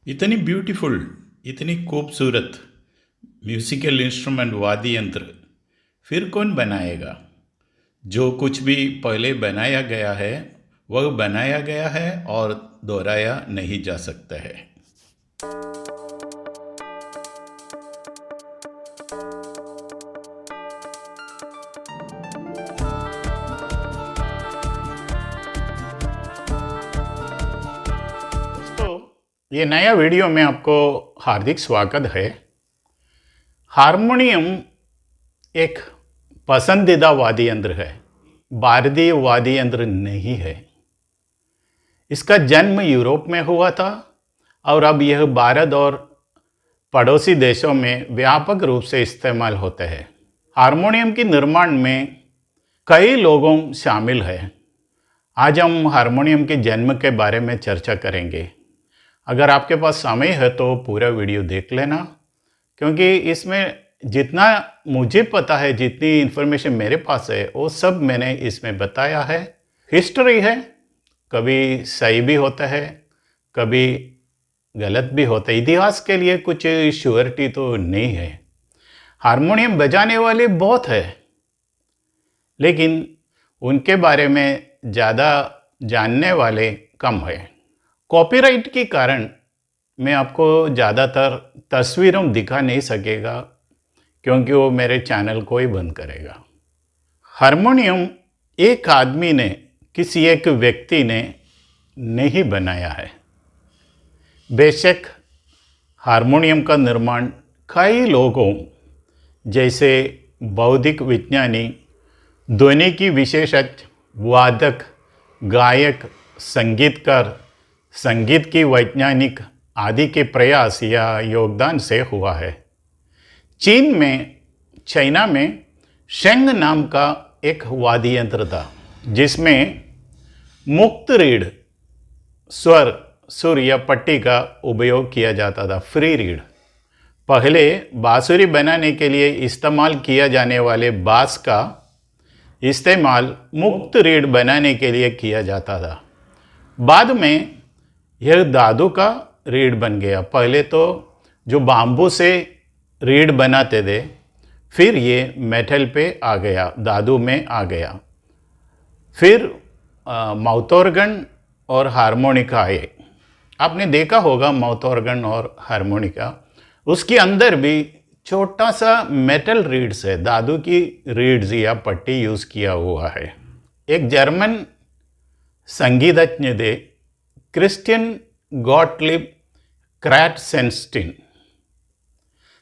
इतनी ब्यूटीफुल, इतनी खूबसूरत म्यूजिकल इंस्ट्रूमेंट वाद्य यंत्र फिर कौन बनाएगा। जो कुछ भी पहले बनाया गया है वह बनाया गया है और दोहराया नहीं जा सकता है। तो ये नया वीडियो में आपको हार्दिक स्वागत है। हारमोनियम एक पसंदीदा वाद्य यंत्र है, भारतीय वाद्य यंत्र नहीं है। इसका जन्म यूरोप में हुआ था और अब यह भारत और पड़ोसी देशों में व्यापक रूप से इस्तेमाल होता है। हारमोनियम के निर्माण में कई लोगों शामिल हैं। आज हम हारमोनियम के जन्म के बारे में चर्चा करेंगे। अगर आपके पास समय है तो पूरा वीडियो देख लेना, क्योंकि इसमें जितना मुझे पता है, जितनी इन्फॉर्मेशन मेरे पास है, वो सब मैंने इसमें बताया है। हिस्ट्री है, कभी सही भी होता है, कभी गलत भी होता है। इतिहास के लिए कुछ श्योरिटी तो नहीं है। हारमोनियम बजाने वाले बहुत है, लेकिन उनके बारे में ज़्यादा जानने वाले कम है। कॉपीराइट के कारण मैं आपको ज़्यादातर तस्वीरों दिखा नहीं सकेगा, क्योंकि वो मेरे चैनल को ही बंद करेगा। हारमोनियम एक आदमी ने, किसी एक व्यक्ति ने नहीं बनाया है। बेशक हारमोनियम का निर्माण कई लोगों जैसे बौद्धिक विज्ञानी, ध्वनिकी विशेषज्ञ, वादक, गायक, संगीतकार, संगीत की वैज्ञानिक आदि के प्रयास या योगदान से हुआ है। चाइना में शेंग नाम का एक वाद्य यंत्र था, जिसमें मुक्त रीढ़, स्वर, सुर या पट्टी का उपयोग किया जाता था। फ्री रीढ़। पहले बांसुरी बनाने के लिए इस्तेमाल किया जाने वाले बांस का इस्तेमाल मुक्त रीढ़ बनाने के लिए किया जाता था। बाद में यह दादू का रीढ़ बन गया। पहले तो जो बाम्बू से रीढ़ बनाते थे, फिर ये मेटल पे आ गया, दादू में आ गया। फिर माउथ ऑर्गन और हारमोनिका आए। आपने देखा होगा माउथ ऑर्गन और हारमोनिका, उसके अंदर भी छोटा सा मेटल रीड्स है, दादू की रीड्स या पट्टी यूज़ किया हुआ है। एक जर्मन संगीतज्ञ थे, क्रिस्टियन गॉटलिब क्राटसेनस्टीन।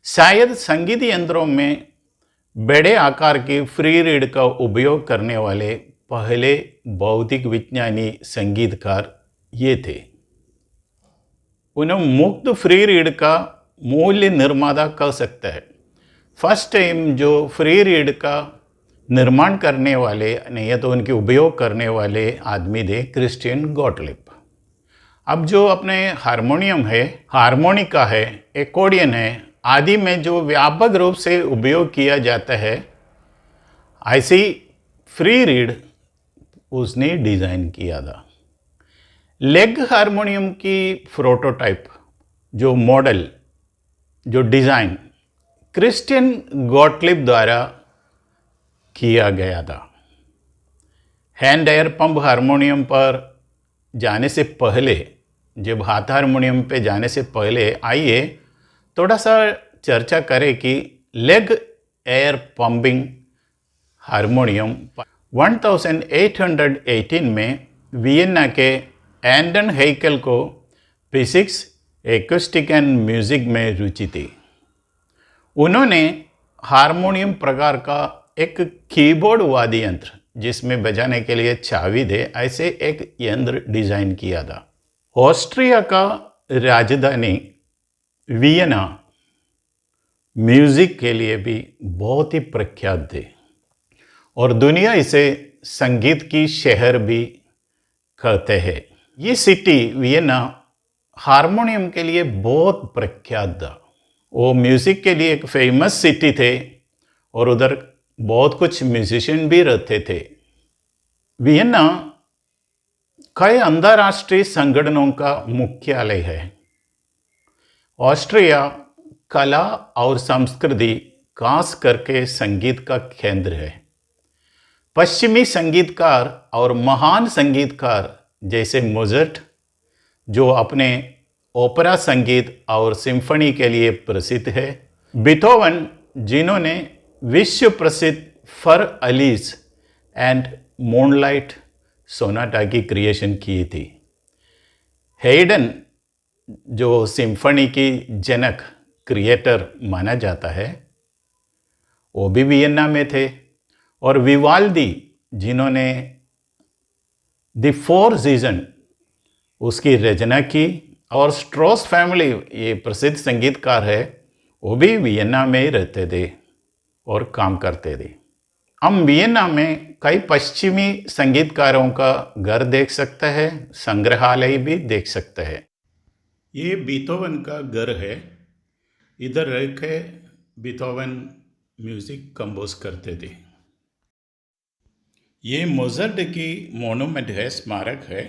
शायद संगीत यंत्रों में बड़े आकार की फ्री रीड का उपयोग करने वाले पहले बौद्धिक विज्ञानी संगीतकार ये थे। उन्हें मुक्त फ्री रीड का मूल्य निर्माता कह सकता है। फर्स्ट टाइम जो फ्री रीड का निर्माण करने वाले, नहीं तो उनके उपयोग करने वाले आदमी थे क्रिस्टियन गॉटलिब। अब जो अपने हारमोनियम है, हारमोनिका है, एकॉर्डियन है आदि में जो व्यापक रूप से उपयोग किया जाता है, ऐसी फ्री रीड उसने डिज़ाइन किया था। लेग हारमोनियम की प्रोटोटाइप, जो मॉडल, जो डिज़ाइन क्रिस्टियन गॉटलिब द्वारा किया गया था। हैंड एयर पंप हारमोनियम पर जाने से पहले, जब हाथ हारमोनियम पे जाने से पहले, आइए थोड़ा सा चर्चा करें कि लेग एयर पंपिंग हारमोनियम 1818 में वियना के एंडन हेइकल को फिजिक्स, एक्यूस्टिक एंड म्यूजिक में रुचि थी। उन्होंने हारमोनियम प्रकार का एक कीबोर्ड वाद्य यंत्र, जिसमें बजाने के लिए चाबी दे, ऐसे एक यंत्र डिजाइन किया था। ऑस्ट्रिया का राजधानी वियना म्यूजिक के लिए भी बहुत ही प्रख्यात थे और दुनिया इसे संगीत की शहर भी कहते हैं। ये सिटी वियना हारमोनियम के लिए बहुत प्रख्यात था। वो म्यूजिक के लिए एक फेमस सिटी थे और उधर बहुत कुछ म्यूजिशियन भी रहते थे। वियना कई अंतर्राष्ट्रीय संगठनों का मुख्यालय है। ऑस्ट्रिया कला और संस्कृति खास करके संगीत का केंद्र है। पश्चिमी संगीतकार और महान संगीतकार जैसे मोज़ार्ट, जो अपने ओपेरा संगीत और सिम्फनी के लिए प्रसिद्ध है, बीथोवन, जिन्होंने विश्व प्रसिद्ध फॉर अलीस एंड मूनलाइट सोनाटा की क्रिएशन की थी, हेयडन, जो सिम्फनी की जनक क्रिएटर माना जाता है, वो भी वियना में थे, और विवाल्दी, जिन्होंने द फोर सीजन उसकी रचना की, और स्ट्रॉस फैमिली, ये प्रसिद्ध संगीतकार है, वो भी वियना में ही रहते थे और काम करते थे। हम वियना में कई पश्चिमी संगीतकारों का घर देख सकते हैं, संग्रहालय भी देख सकते हैं। ये बीथोवन का घर है। इधर रह के बीथोवन म्यूजिक कंपोज करते थे। ये मोज़ार्ट की मोनूमेंट है, स्मारक है।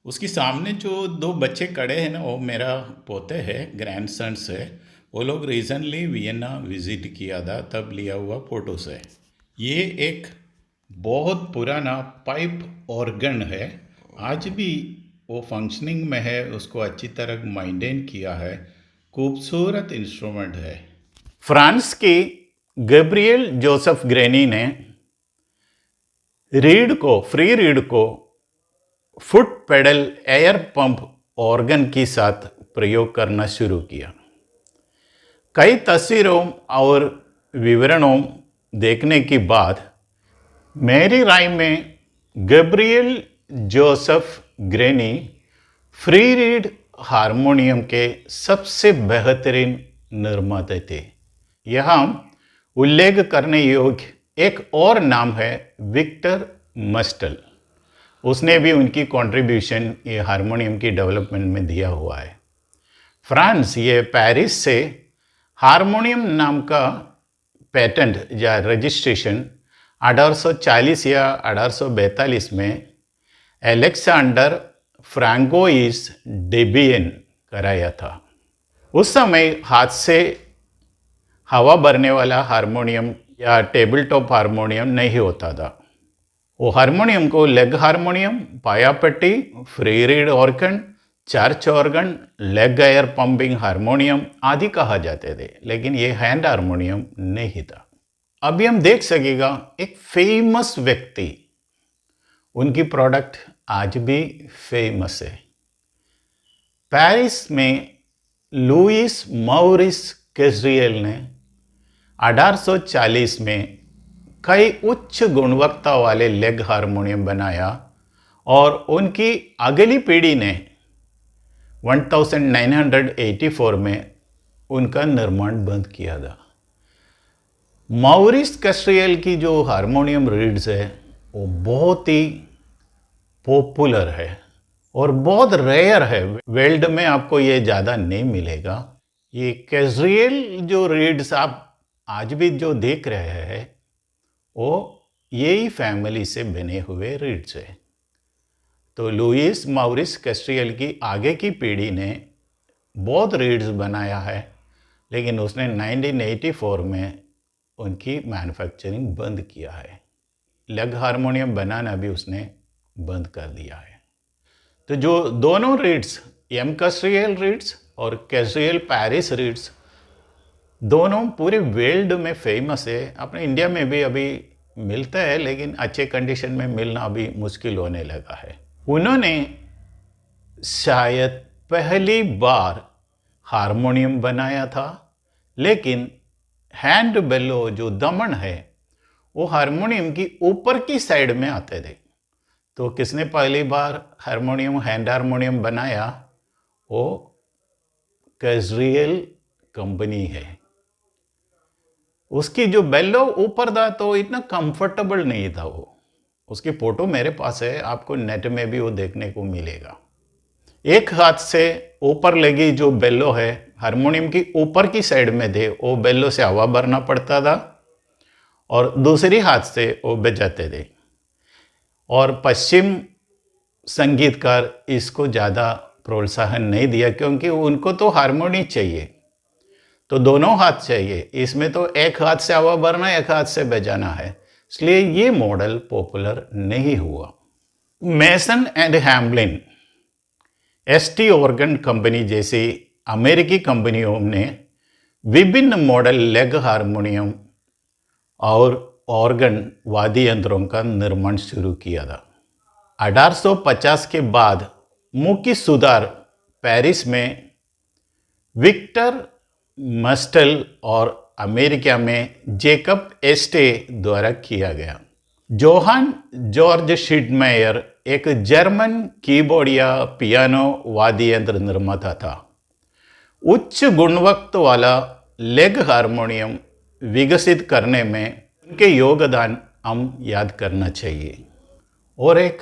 उसके सामने जो दो बच्चे खड़े हैं ना, वो मेरा पोते हैं, ग्रैंडसन्स है। वो लोग रिसेंटली वियना विजिट किया था, तब लिया हुआ फोटोस है। ये एक बहुत पुराना पाइप ऑर्गन है, आज भी वो फंक्शनिंग में है, उसको अच्छी तरह मेंटेन किया है, खूबसूरत इंस्ट्रूमेंट है। फ्रांस की गैब्रियल जोसेफ ग्रेनी ने फ्री रीड को foot pedal air pump organ के साथ प्रयोग करना शुरू किया। कई तस्वीरों और विवरणों देखने के बाद मेरी राय में Gabriel Joseph granny free read harmonium के सबसे बेहतरीन निर्माता थे। यहाँ उल्लेख करने योग्य एक और नाम है विक्टर मस्टल। उसने भी उनकी कंट्रीब्यूशन ये हारमोनियम की डेवलपमेंट में दिया हुआ है। फ्रांस ये पेरिस से हारमोनियम नाम का पेटेंट या रजिस्ट्रेशन 1840 या 1842 में अलेक्जेंडर फ्रांकोइस डेबियन कराया था। उस समय हाथ से हवा भरने वाला हारमोनियम या टेबल टॉप हारमोनियम नहीं होता था। वो हारमोनियम को लेग हारमोनियम, पाया पट्टी, free read organ, church organ, leg air pumping harmonium आदि कहा जाते थे, लेकिन ये हैंड हारमोनियम नहीं था। अभी हम देख सकेगा एक फेमस व्यक्ति, उनकी प्रोडक्ट आज भी फेमस है। पेरिस में लुइस मॉरिस कैस्रियल ने 1840 में कई उच्च गुणवत्ता वाले लेग हारमोनियम बनाया, और उनकी अगली पीढ़ी ने 1984 में उनका निर्माण बंद किया था। मॉरिस कैस्रियल की जो हारमोनियम रीड्स है वो बहुत ही पॉपुलर है और बहुत रेयर है। वर्ल्ड में आपको ये ज़्यादा नहीं मिलेगा। ये कैस्रियल जो रीड्स आप आज भी जो देख रहे हैं वो यही फैमिली से बने हुए रीड्स है। तो लुइस मॉरिस कैस्रियल की आगे की पीढ़ी ने बहुत रीड्स बनाया है, लेकिन उसने 1984 में उनकी मैन्युफैक्चरिंग बंद किया है। लेग हारमोनियम बनाना भी उसने बंद कर दिया है। तो जो दोनों रीड्स, एम कैस्रियल रीड्स और कैस्रियल पेरिस रीड्स, दोनों पूरे वर्ल्ड में फेमस है। अपने इंडिया में भी अभी मिलता है, लेकिन अच्छे कंडीशन में मिलना अभी मुश्किल होने लगा है। उन्होंने शायद पहली बार हारमोनियम बनाया था, लेकिन हैंड बेलो जो दमन है वो हारमोनियम की ऊपर की साइड में आते थे। तो किसने पहली बार हारमोनियम, हैंड हारमोनियम बनाया? वो कैस्रियल कंपनी है। उसकी जो बेलो ऊपर था तो इतना कंफर्टेबल नहीं था वो। उसकी फोटो मेरे पास है, आपको नेट में भी वो देखने को मिलेगा। एक हाथ से ऊपर लगी जो बेलो है, हारमोनियम की ऊपर की साइड में थे, वो बेलो से हवा भरना पड़ता था और दूसरी हाथ से वो बजाते थे। और पश्चिम संगीतकार इसको ज़्यादा प्रोत्साहन नहीं दिया, क्योंकि उनको तो हारमोनी चाहिए, तो दोनों हाथ चाहिए। इसमें तो एक हाथ से हवा भरना, एक हाथ से बजाना है, इसलिए ये मॉडल पॉपुलर नहीं हुआ। Mason and Hamlin, ST organ company जैसी अमेरिकी कंपनियों ने विभिन्न मॉडल लेग हारमोनियम और ऑर्गन वाद्य यंत्रों का निर्माण शुरू किया था। 1850 के बाद मुख्य सुधार पेरिस में विक्टर मस्टल और अमेरिका में जेकब एस्टे द्वारा किया गया। जोहान जॉर्ज शिडमेयर एक जर्मन कीबोर्ड या पियानो वाद्य यंत्र निर्माता था। उच्च गुणवत्ता वाला लेग हारमोनियम विकसित करने में उनके योगदान हम याद करना चाहिए। और एक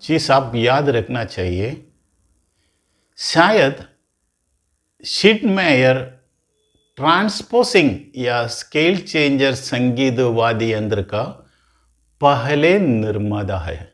चीज़ आप याद रखना चाहिए, शायद शिडमेयर ट्रांसपोसिंग या स्केल चेंजर संगीत वाद्य यंत्र का पहले निर्माता है।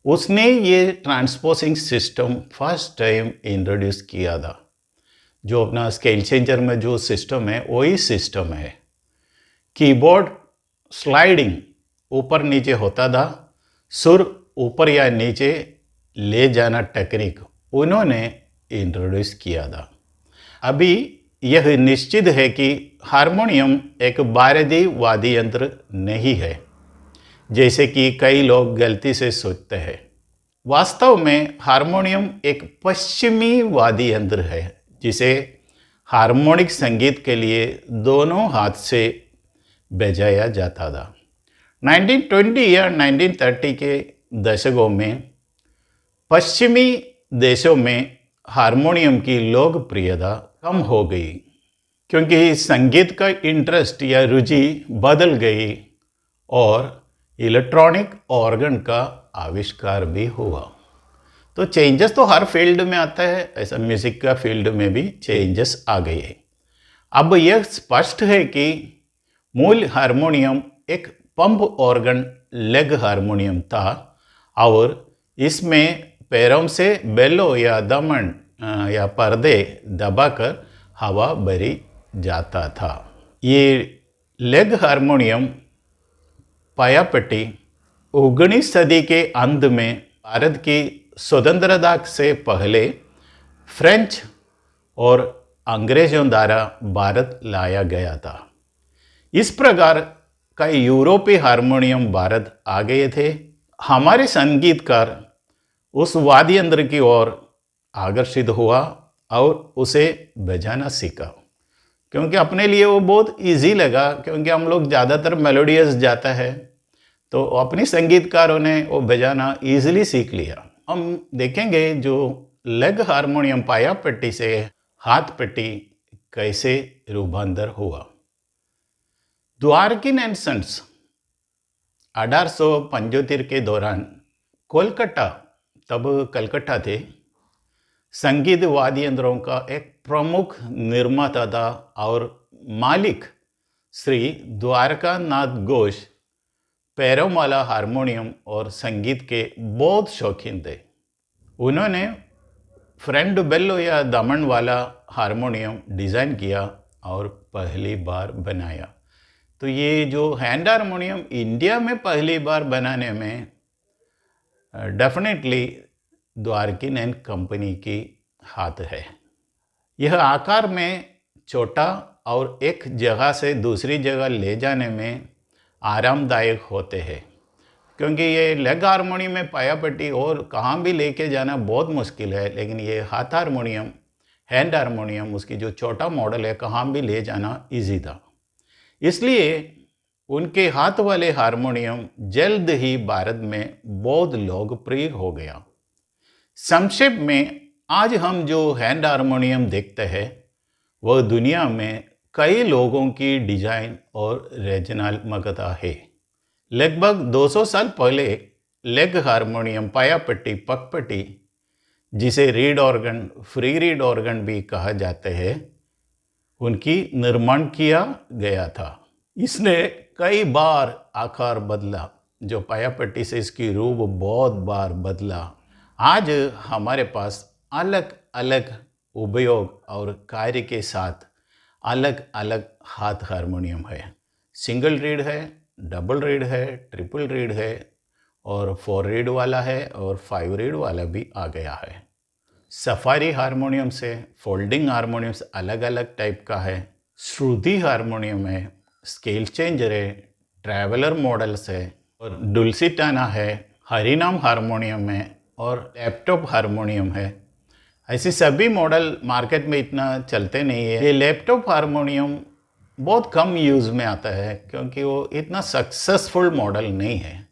उसने ये ट्रांसपोसिंग सिस्टम फर्स्ट टाइम इंट्रोड्यूस किया था। जो अपना स्केल चेंजर में जो सिस्टम है वही सिस्टम है। कीबोर्ड स्लाइडिंग ऊपर नीचे होता था, सुर ऊपर या नीचे ले जाना टेक्निक उन्होंने इंट्रोड्यूस किया था। अभी यह निश्चित है कि हारमोनियम एक भारतीय वाद्य यंत्र नहीं है, जैसे कि कई लोग गलती से सोचते हैं। वास्तव में हारमोनियम एक पश्चिमी वाद्य यंत्र है, जिसे हार्मोनिक संगीत के लिए दोनों हाथ से बजाया जाता था। 1920 या 1930 के दशकों में पश्चिमी देशों में हारमोनियम की लोकप्रियता कम हो गई, क्योंकि संगीत का इंटरेस्ट या रुचि बदल गई और इलेक्ट्रॉनिक ऑर्गन का आविष्कार भी हुआ। तो चेंजेस तो हर फील्ड में आता है, ऐसा म्यूजिक का फील्ड में भी चेंजेस आ गए हैं। अब यह स्पष्ट है कि मूल हारमोनियम एक पंप ऑर्गन लेग हारमोनियम था और इसमें पैरों से बेलो या दमन या पर्दे दबाकर हवा भरी जाता था। ये लेग हारमोनियम पायापट्टी 19वीं सदी के अंत में भारत की स्वतंत्रता से पहले फ्रेंच और अंग्रेजों द्वारा भारत लाया गया था। इस प्रकार कई यूरोपीय हारमोनियम भारत आ गए थे। हमारे संगीतकार उस वाद्य यंत्र की ओर आकर्षित हुआ और उसे बजाना सीखा, क्योंकि अपने लिए वो बहुत इजी लगा, क्योंकि हम लोग ज़्यादातर मेलोडियस जाता है, तो अपने संगीतकारों ने वो बजाना इजीली सीख लिया। हम देखेंगे जो लेग हारमोनियम पायापट्टी से हाथ पट्टी कैसे रूपांतर हुआ। द्वारकीन एंड सन्स 1875 के दौरान कोलकाता, तब कलकत्ता थे, संगीत वाद्य यंत्रों का एक प्रमुख निर्माता था और मालिक श्री द्वारका नाथ घोष पैरों वाला हारमोनियम और संगीत के बहुत शौकीन थे। उन्होंने फ्रेंड बेलो या दामन वाला हारमोनियम डिज़ाइन किया और पहली बार बनाया। तो ये जो हैंड हारमोनियम इंडिया में पहली बार बनाने में डेफिनेटली द्वारकीन एंड कंपनी की हाथ है। यह आकार में छोटा और एक जगह से दूसरी जगह ले जाने में आरामदायक होते हैं, क्योंकि ये लेग हारमोनियम में पायापट्टी और कहाँ भी लेके जाना बहुत मुश्किल है, लेकिन ये हाथ हारमोनियम, हैंड हारमोनियम, उसकी जो छोटा मॉडल है, कहाँ भी ले जाना इजी था। इसलिए उनके हाथ वाले हारमोनियम जल्द ही भारत में बहुत लोकप्रिय हो गया। संक्षेप में आज हम जो हैंड हारमोनियम देखते हैं वह दुनिया में कई लोगों की डिजाइन और रचनात्मकता है। लगभग 200 साल पहले लेग हारमोनियम, पायापट्टी, पगपट्टी, जिसे read organ, free read organ भी कहा जाते हैं, उनकी निर्माण किया गया था। इसने कई बार आकार बदला, जो पायापट्टी से इसकी रूप बहुत बार बदला। आज हमारे पास अलग अलग उपयोग और कार्य के साथ अलग अलग हाथ हारमोनियम है। सिंगल रीड है, डबल रीड है, ट्रिपल रीड है और 4 रीड वाला है और 5 रीड वाला भी आ गया है। सफारी हारमोनियम से फोल्डिंग हारमोनियम से अलग अलग टाइप का है। श्रुति हारमोनियम है, स्केल चेंजर है, ट्रैवलर मॉडल्स है और डुल्सिटाना है, हरिनाम हारमोनियम है और लैपटॉप हारमोनियम है। ऐसे सभी मॉडल मार्केट में इतना चलते नहीं है। ये लैपटॉप हारमोनियम बहुत कम यूज़ में आता है क्योंकि वो इतना सक्सेसफुल मॉडल नहीं है,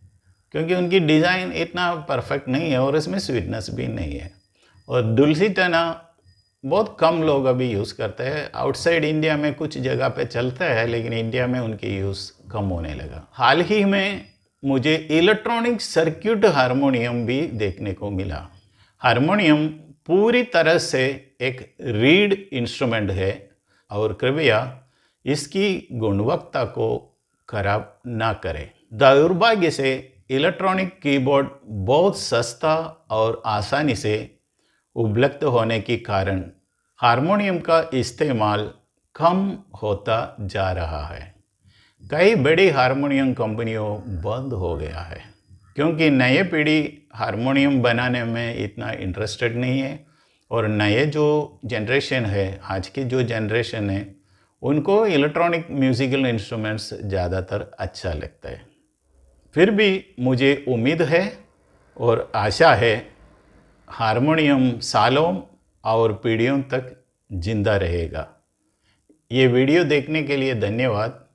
क्योंकि उनकी डिज़ाइन इतना परफेक्ट नहीं है और इसमें स्वीटनेस भी नहीं है। और डुल्सिटाना बहुत कम लोग अभी यूज़ करते हैं। आउटसाइड इंडिया में कुछ जगह पे चलता है, लेकिन इंडिया में उनकी यूज़ कम होने लगा। हाल ही में मुझे इलेक्ट्रॉनिक सर्किट हारमोनियम भी देखने को मिला। हारमोनियम पूरी तरह से एक रीड इंस्ट्रूमेंट है और कृपया इसकी गुणवत्ता को खराब ना करें। दुर्भाग्य से इलेक्ट्रॉनिक कीबोर्ड बहुत सस्ता और आसानी से उपलब्ध होने के कारण हारमोनियम का इस्तेमाल कम होता जा रहा है। कई बड़ी हारमोनियम कंपनियों बंद हो गया है क्योंकि नए पीढ़ी हारमोनियम बनाने में इतना इंटरेस्टेड नहीं है और नए जो जनरेशन है, आज की जो जनरेशन है, उनको इलेक्ट्रॉनिक म्यूज़िकल इंस्ट्रूमेंट्स ज़्यादातर अच्छा लगता है। फिर भी मुझे उम्मीद है और आशा है हारमोनियम सालों और पीढ़ियों तक जिंदा रहेगा। ये वीडियो देखने के लिए धन्यवाद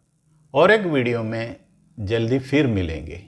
और एक वीडियो में जल्दी फिर मिलेंगे।